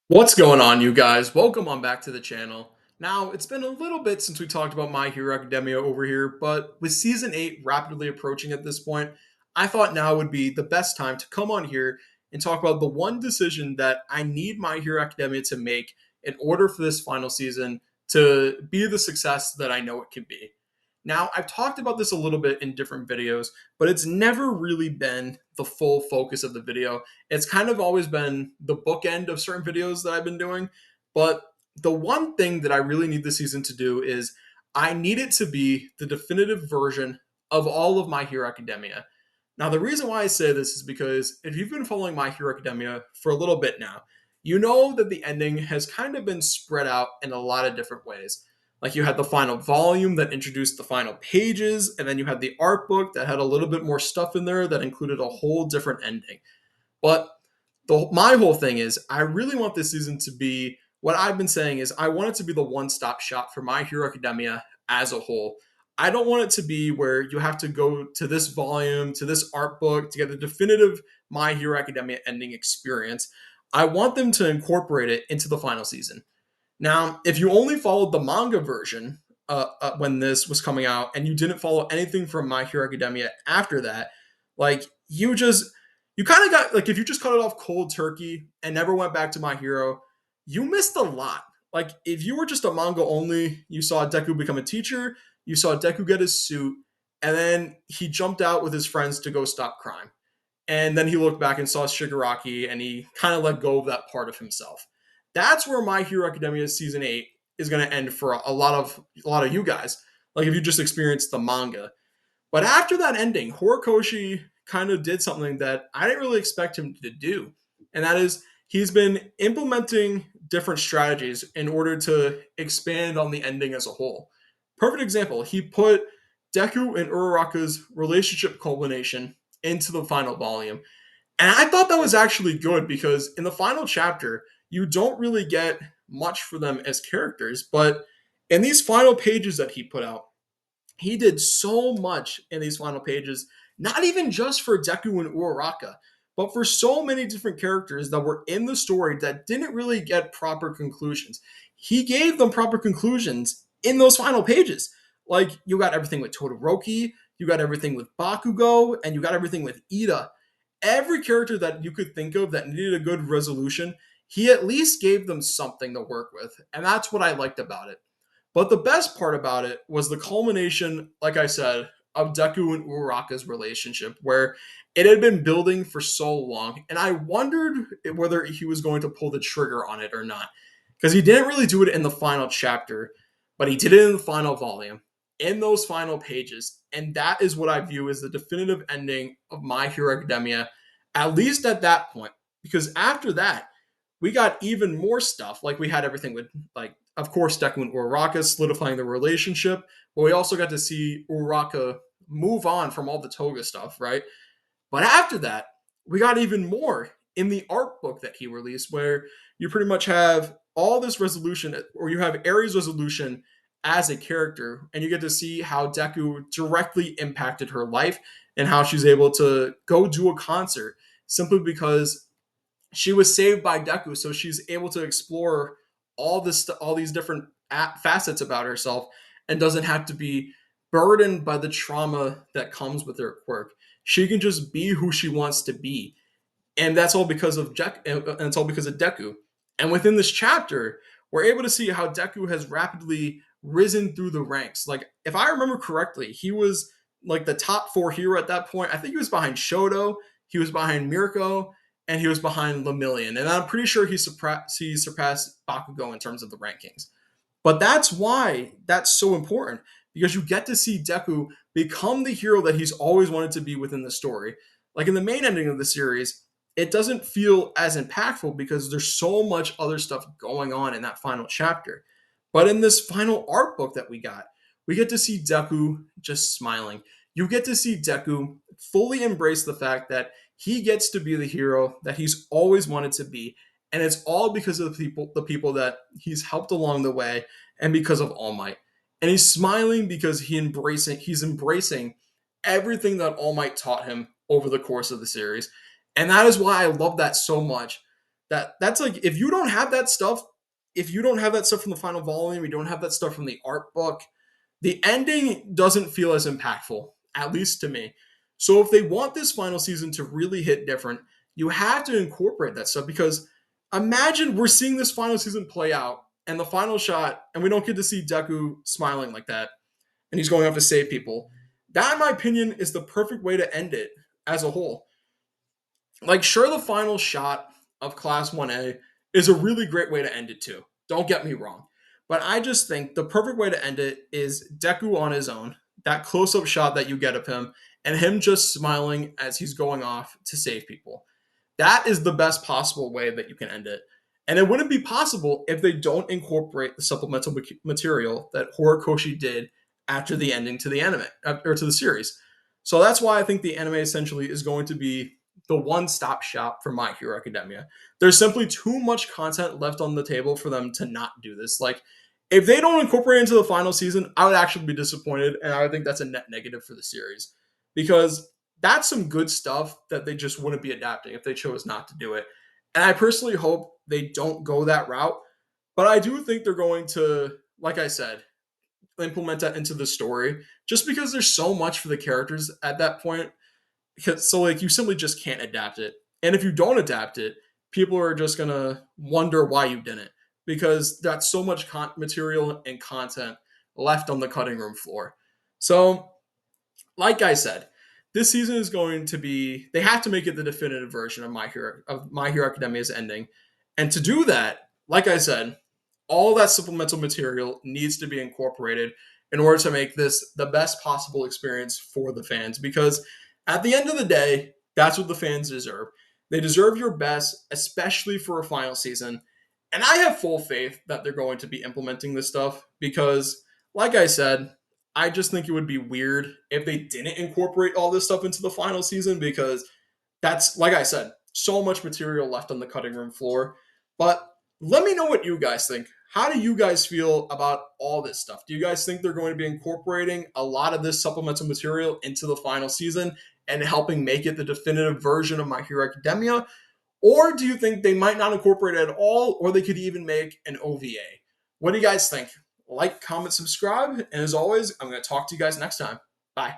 What's going on, you guys? Welcome on back to the channel. Now, it's been a little bit since we talked about My Hero Academia over here, but with Season 8 rapidly approaching at this point, I thought now would be the best time to come on here and talk about the one decision that I need My Hero Academia to make in order for this final season to be the success that I know it can be. Now, I've talked about this a little bit in different videos, but it's never really been the full focus of the video. It's kind of always been the bookend of certain videos that I've been doing. But the one thing that I really need this season to do is I need it to be the definitive version of all of My Hero Academia. Now, the reason why I say this is because if you've been following My Hero Academia for a little bit now, you know that the ending has kind of been spread out in a lot of different ways. Like you had the final volume that introduced the final pages, and then you had the art book that had a little bit more stuff in there that included a whole different ending. But my whole thing is I really want this season to be what I've been saying is I want it to be the one-stop shop for My Hero Academia as a whole. I don't want it to be where you have to go to this volume, to this art book to get the definitive My Hero Academia ending experience. I want them to incorporate it into the final season. Now, if you only followed the manga version when this was coming out and you didn't follow anything from My Hero Academia after that, like you kind of got like if you just cut it off cold turkey and never went back to My Hero, you missed a lot. Like if you were just a manga only, you saw Deku become a teacher, you saw Deku get his suit, and then he jumped out with his friends to go stop crime. And then he looked back and saw Shigaraki and he kind of let go of that part of himself. That's where My Hero Academia season 8 is going to end for a lot of you guys. Like if you just experienced the manga. But after that ending, Horikoshi kind of did something that I didn't really expect him to do. And that is he's been implementing different strategies in order to expand on the ending as a whole. Perfect example, he put Deku and Uraraka's relationship culmination into the final volume. And I thought that was actually good because in the final chapter, you don't really get much for them as characters. But in these final pages that he put out, he did so much in these final pages, not even just for Deku and Uraraka, but for so many different characters that were in the story that didn't really get proper conclusions. He gave them proper conclusions in those final pages. Like you got everything with Todoroki, you got everything with Bakugo, and you got everything with Ida. Every character that you could think of that needed a good resolution, he at least gave them something to work with. And that's what I liked about it. But the best part about it was the culmination, like I said, of Deku and Uraraka's relationship, where it had been building for so long. And I wondered whether he was going to pull the trigger on it or not. Because he didn't really do it in the final chapter, but he did it in the final volume, in those final pages. And that is what I view as the definitive ending of My Hero Academia, at least at that point. Because after that, we got even more stuff. Like we had everything with, like, of course, Deku and Uraraka solidifying the relationship, but we also got to see Uraraka move on from all the Toga stuff, right? But after that, we got even more in the art book that he released, where you pretty much have all this resolution, or you have Aries resolution as a character, and you get to see how Deku directly impacted her life and how she's able to go do a concert simply because she was saved by Deku, so she's able to explore all these different facets about herself, and doesn't have to be burdened by the trauma that comes with her quirk. She can just be who she wants to be, and that's all because of and it's all because of Deku. And within this chapter, we're able to see how Deku has rapidly risen through the ranks. Like if I remember correctly, he was like the top four hero at that point. I think he was behind Shoto, he was behind Mirko, and he was behind Lemillion. And I'm pretty sure he surpassed Bakugo in terms of the rankings. But that's why that's so important, because you get to see Deku become the hero that he's always wanted to be within the story. Like in the main ending of the series, it doesn't feel as impactful because there's so much other stuff going on in that final chapter. But in this final art book that we get to see Deku just smiling. You get to see Deku fully embrace the fact that he gets to be the hero that he's always wanted to be, and it's all because of the people that he's helped along the way, and because of All Might. And he's smiling because he's embracing everything that All Might taught him over the course of the series. And that is why I love that so much. That's like, if you don't have that stuff, if you don't have that stuff from the final volume, you don't have that stuff from the art book, the ending doesn't feel as impactful, at least to me. So if they want this final season to really hit different, you have to incorporate that stuff, because imagine we're seeing this final season play out and the final shot, and we don't get to see Deku smiling like that, and he's going off to save people. That, in my opinion, is the perfect way to end it as a whole. Like, sure, the final shot of Class 1A is a really great way to end it too. Don't get me wrong. But I just think the perfect way to end it is Deku on his own, that close up shot that you get of him, and him just smiling as he's going off to save people. That is the best possible way that you can end it. And it wouldn't be possible if they don't incorporate the supplemental material that Horikoshi did after the ending to the anime, or to the series. So that's why I think the anime essentially is going to be the one-stop shop for My Hero Academia. There's simply too much content left on the table for them to not do this. Like, if they don't incorporate it into the final season, I would actually be disappointed, and I would think that's a net negative for the series, because that's some good stuff that they just wouldn't be adapting if they chose not to do it. And I personally hope they don't go that route, but I do think they're going to, like I said, implement that into the story, just because there's so much for the characters at that point. Because, so like, you simply just can't adapt it. And if you don't adapt it, people are just gonna wonder why you didn't, because that's so much material and content left on the cutting room floor. So, like I said, this season is going to be, they have to make it the definitive version of My Hero Academia's ending. And to do that, like I said, all that supplemental material needs to be incorporated in order to make this the best possible experience for the fans, because at the end of the day, that's what the fans deserve. They deserve your best, especially for a final season. And I have full faith that they're going to be implementing this stuff, because, like I said, I just think it would be weird if they didn't incorporate all this stuff into the final season, because that's, like I said, so much material left on the cutting room floor. But let me know what you guys think. How do you guys feel about all this stuff? Do you guys think they're going to be incorporating a lot of this supplemental material into the final season and helping make it the definitive version of My Hero Academia? Or do you think they might not incorporate it at all, or they could even make an OVA? What do you guys think? Like, comment, subscribe, and as always, I'm going to talk to you guys next time. Bye.